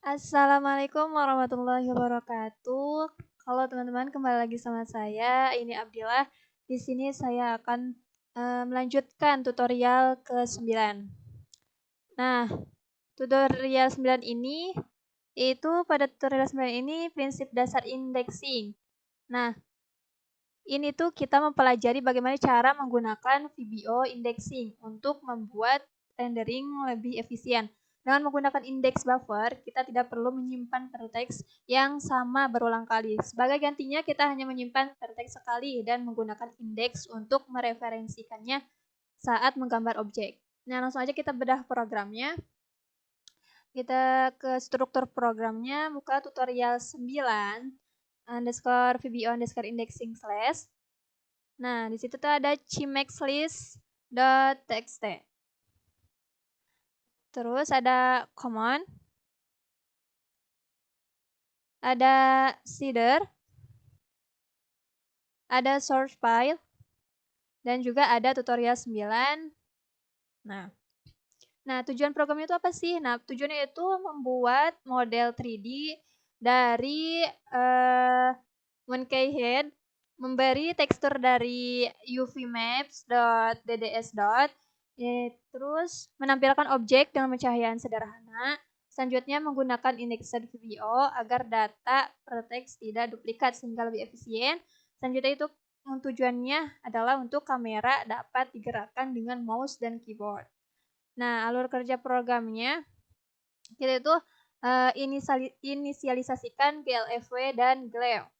Assalamualaikum warahmatullahi wabarakatuh. Halo teman-teman, kembali lagi sama saya. Ini Abdillah. Di sini saya akan melanjutkan tutorial ke-9. Nah, tutorial 9 ini pada tutorial 9 ini prinsip dasar indexing. Nah, ini tuh kita mempelajari bagaimana cara menggunakan VBO indexing untuk membuat rendering lebih efisien. Dengan menggunakan index buffer, kita tidak perlu menyimpan vertex yang sama berulang kali. Sebagai gantinya, kita hanya menyimpan vertex sekali dan menggunakan index untuk mereferensikannya saat menggambar objek. Nah, langsung aja kita bedah programnya. Kita ke struktur programnya, buka tutorial 9 underscore VBO underscore indexing slash. Nah, di situ tuh ada cmexlist.txt. Terus ada command, ada seeder, ada source file, dan juga ada tutorial 9. Nah, tujuan programnya itu apa sih? Nah, tujuannya itu membuat model 3D dari Monkey Head, memberi tekstur dari uvmaps.dds. Terus menampilkan objek dengan pencahayaan sederhana. Selanjutnya menggunakan indexed VBO agar data vertex tidak duplikat sehingga lebih efisien. Selanjutnya itu tujuannya adalah untuk kamera dapat digerakkan dengan mouse dan keyboard. Nah, alur kerja programnya kita itu inisialisasikan GLFW dan GLEO.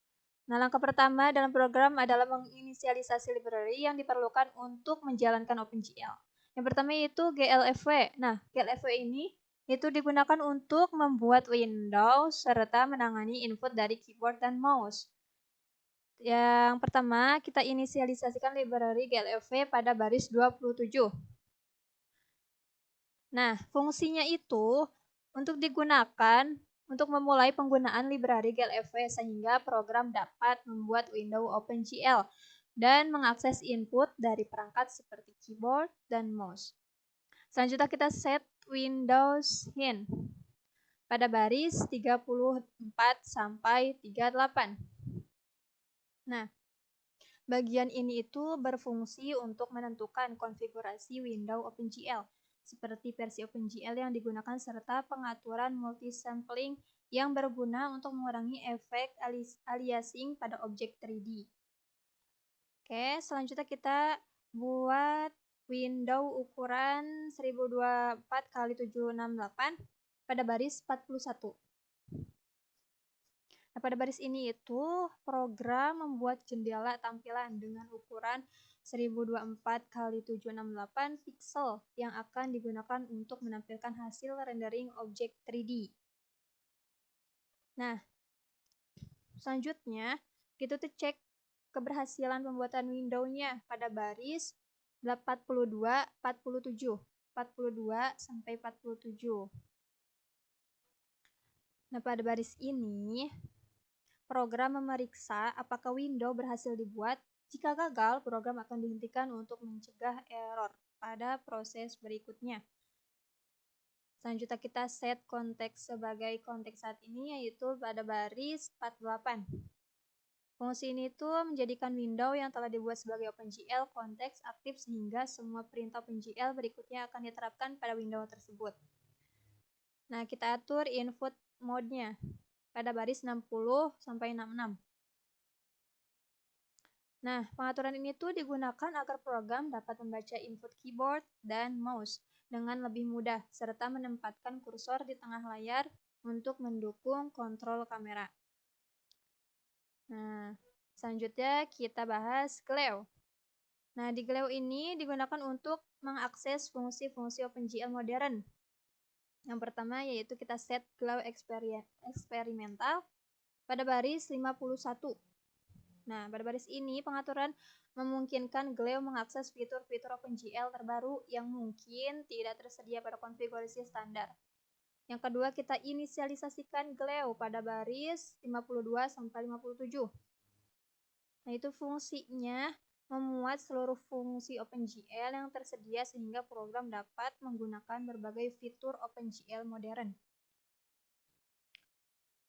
Nah, langkah pertama dalam program adalah menginisialisasi library yang diperlukan untuk menjalankan OpenGL. Yang pertama itu GLFW. Nah, GLFW ini itu digunakan untuk membuat Windows serta menangani input dari keyboard dan mouse. Yang pertama, kita inisialisasikan library GLFW pada baris 27. Nah, fungsinya itu untuk digunakan untuk memulai penggunaan library GLFW sehingga program dapat membuat window OpenGL dan mengakses input dari perangkat seperti keyboard dan mouse. Selanjutnya kita set Windows hint pada baris 34 sampai 38. Nah, bagian ini itu berfungsi untuk menentukan konfigurasi window OpenGL seperti versi OpenGL yang digunakan serta pengaturan multisampling yang berguna untuk mengurangi efek aliasing pada objek 3D. Oke, selanjutnya kita buat window ukuran 1024x768 pada baris 41. Nah, pada baris ini itu program membuat jendela tampilan dengan ukuran 1024x768 pixel yang akan digunakan untuk menampilkan hasil rendering objek 3D. Nah, selanjutnya kita tuh cek keberhasilan pembuatan window-nya pada baris 42, 47, 42 sampai 47. Nah, pada baris ini program memeriksa apakah window berhasil dibuat. Jika gagal, program akan dihentikan untuk mencegah error pada proses berikutnya. Selanjutnya kita set konteks sebagai konteks saat ini, yaitu pada baris 48. Fungsi ini tuh menjadikan window yang telah dibuat sebagai OpenGL konteks aktif sehingga semua perintah OpenGL berikutnya akan diterapkan pada window tersebut. Nah, kita atur input mode-nya pada baris 60 sampai 66. Nah, pengaturan ini tuh digunakan agar program dapat membaca input keyboard dan mouse dengan lebih mudah serta menempatkan kursor di tengah layar untuk mendukung kontrol kamera. Nah, selanjutnya kita bahas GLEO. Nah, di GLEO ini digunakan untuk mengakses fungsi-fungsi OpenGL modern. Yang pertama yaitu kita set GLEO eksperimental pada baris 51. Nah, pada baris ini pengaturan memungkinkan GLEO mengakses fitur-fitur OpenGL terbaru yang mungkin tidak tersedia pada konfigurasi standar. Yang kedua, kita inisialisasikan GLEO pada baris 52 sampai 57. Nah, itu fungsinya memuat seluruh fungsi OpenGL yang tersedia sehingga program dapat menggunakan berbagai fitur OpenGL modern.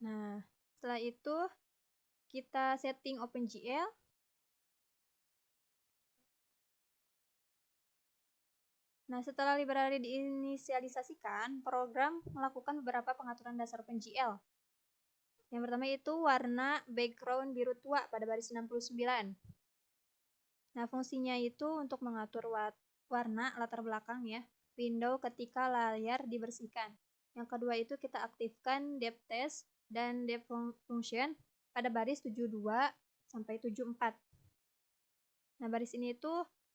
Nah, setelah itu kita setting OpenGL. Nah, setelah library diinisialisasikan, program melakukan beberapa pengaturan dasar OpenGL. Yang pertama itu warna background biru tua pada baris 69. Nah, fungsinya itu untuk mengatur warna latar belakang ya, window ketika layar dibersihkan. Yang kedua itu kita aktifkan depth test dan depth function pada baris 72 sampai 74. Nah, baris ini itu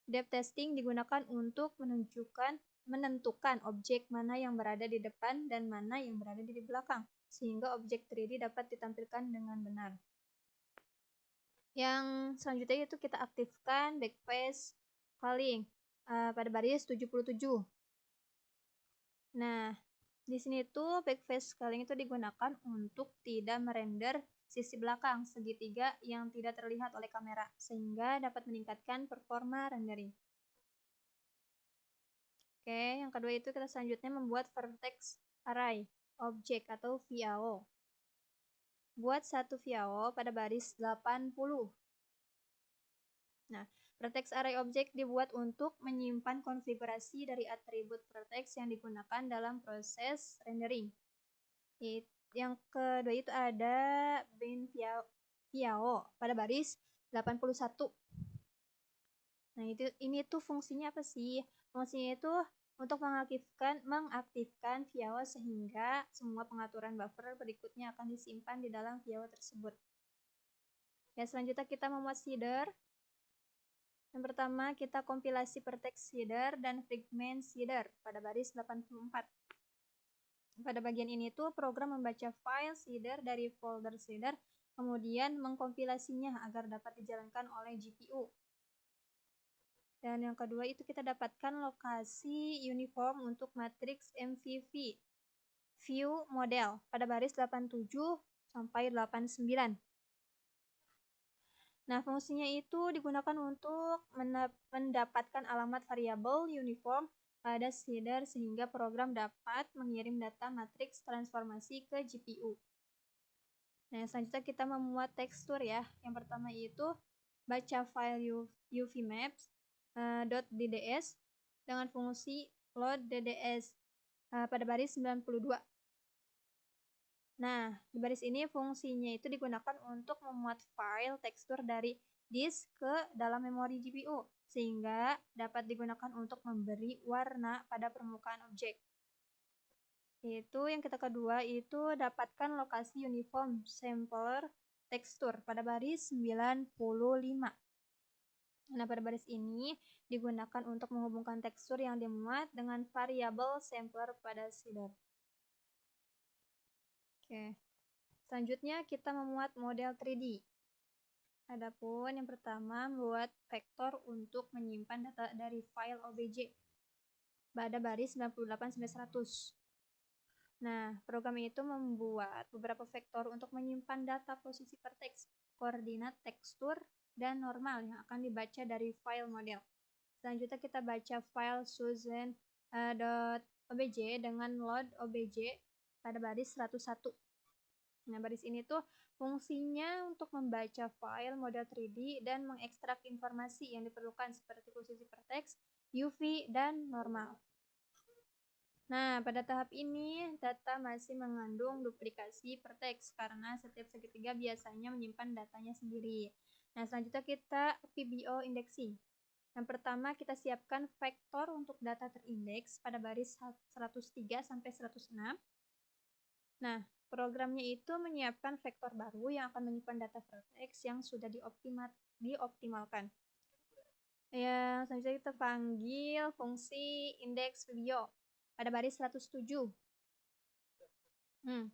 depth testing digunakan untuk menentukan objek mana yang berada di depan dan mana yang berada di belakang, sehingga objek 3D dapat ditampilkan dengan benar. Yang selanjutnya itu kita aktifkan backface calling pada baris 77. Nah, di sini tuh backface calling itu digunakan untuk tidak merender sisi belakang segitiga yang tidak terlihat oleh kamera, sehingga dapat meningkatkan performa rendering. Oke, yang kedua itu kita selanjutnya membuat vertex array object atau VAO. Buat satu VAO pada baris 80. Nah, vertex array object dibuat untuk menyimpan konfigurasi dari atribut vertex yang digunakan dalam proses rendering. Yang kedua itu ada bin VAO pada baris 81. Nah, ini tuh fungsinya apa sih? Fungsinya itu untuk mengaktifkan VAO sehingga semua pengaturan buffer berikutnya akan disimpan di dalam VAO tersebut. Ya, selanjutnya kita memuat shader. Yang pertama, kita kompilasi vertex shader dan fragment shader pada baris 84. Pada bagian ini tuh program membaca file shader dari folder shader, kemudian mengkompilasinya agar dapat dijalankan oleh GPU. Dan yang kedua itu kita dapatkan lokasi uniform untuk matriks MVV view model pada baris 87 sampai 89. Nah, fungsinya itu digunakan untuk mendapatkan alamat variabel uniform pada shader sehingga program dapat mengirim data matriks transformasi ke GPU. Nah, selanjutnya kita memuat tekstur ya. Yang pertama itu baca file uvmaps .dds dengan fungsi load dds pada baris 92. Nah, di baris ini fungsinya itu digunakan untuk memuat file tekstur dari disk ke dalam memori GPU, sehingga dapat digunakan untuk memberi warna pada permukaan objek. Itu yang kedua itu dapatkan lokasi uniform sampler tekstur pada baris 95. Nah, pada baris ini digunakan untuk menghubungkan tekstur yang dimuat dengan variabel sampler pada shader. Oke. Selanjutnya kita memuat model 3D. Adapun yang pertama membuat vektor untuk menyimpan data dari file OBJ pada baris 98 sampai 100. Nah, program itu membuat beberapa vektor untuk menyimpan data posisi vertex, koordinat tekstur, dan normal yang akan dibaca dari file model. Selanjutnya kita baca file Susan.obj dengan load obj pada baris 101. Nah, baris ini tuh fungsinya untuk membaca file model 3D dan mengekstrak informasi yang diperlukan seperti posisi vertex, UV, dan normal. Nah, pada tahap ini data masih mengandung duplikasi vertex karena setiap segitiga biasanya menyimpan datanya sendiri. Nah, selanjutnya kita VBO indexing. Yang pertama kita siapkan vektor untuk data terindeks pada baris 103 sampai 106. Nah, programnya itu menyiapkan vektor baru yang akan menyimpan data vertex yang sudah dioptimalkan. Yang selanjutnya kita panggil fungsi indeks VBO pada baris 107.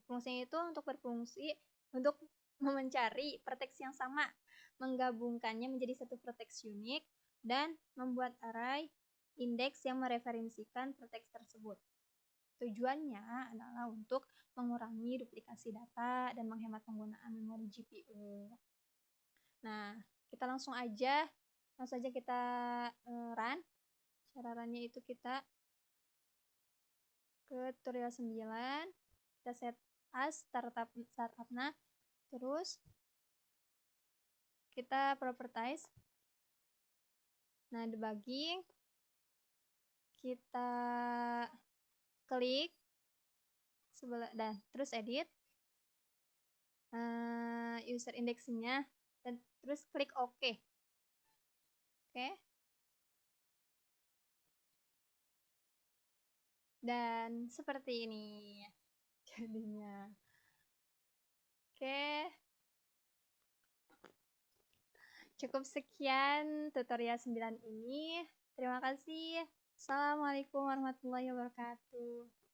Fungsinya itu untuk berfungsi untuk mencari vertex yang sama, menggabungkannya menjadi satu vertex unik, dan membuat array indeks yang mereferensikan vertex tersebut. Tujuannya adalah untuk mengurangi duplikasi data dan menghemat penggunaan memori GPU. Nah, kita langsung aja Langsung saja kita run. Cara runnya itu kita ke tutorial 9, kita set as startup nah, terus kita properties. Nah, debugging kita klik sebelah dan terus edit user indexingnya dan terus klik OK. Oke. Dan seperti ini jadinya. Oke. Cukup sekian tutorial 9 ini. Terima kasih. Assalamualaikum warahmatullahi wabarakatuh.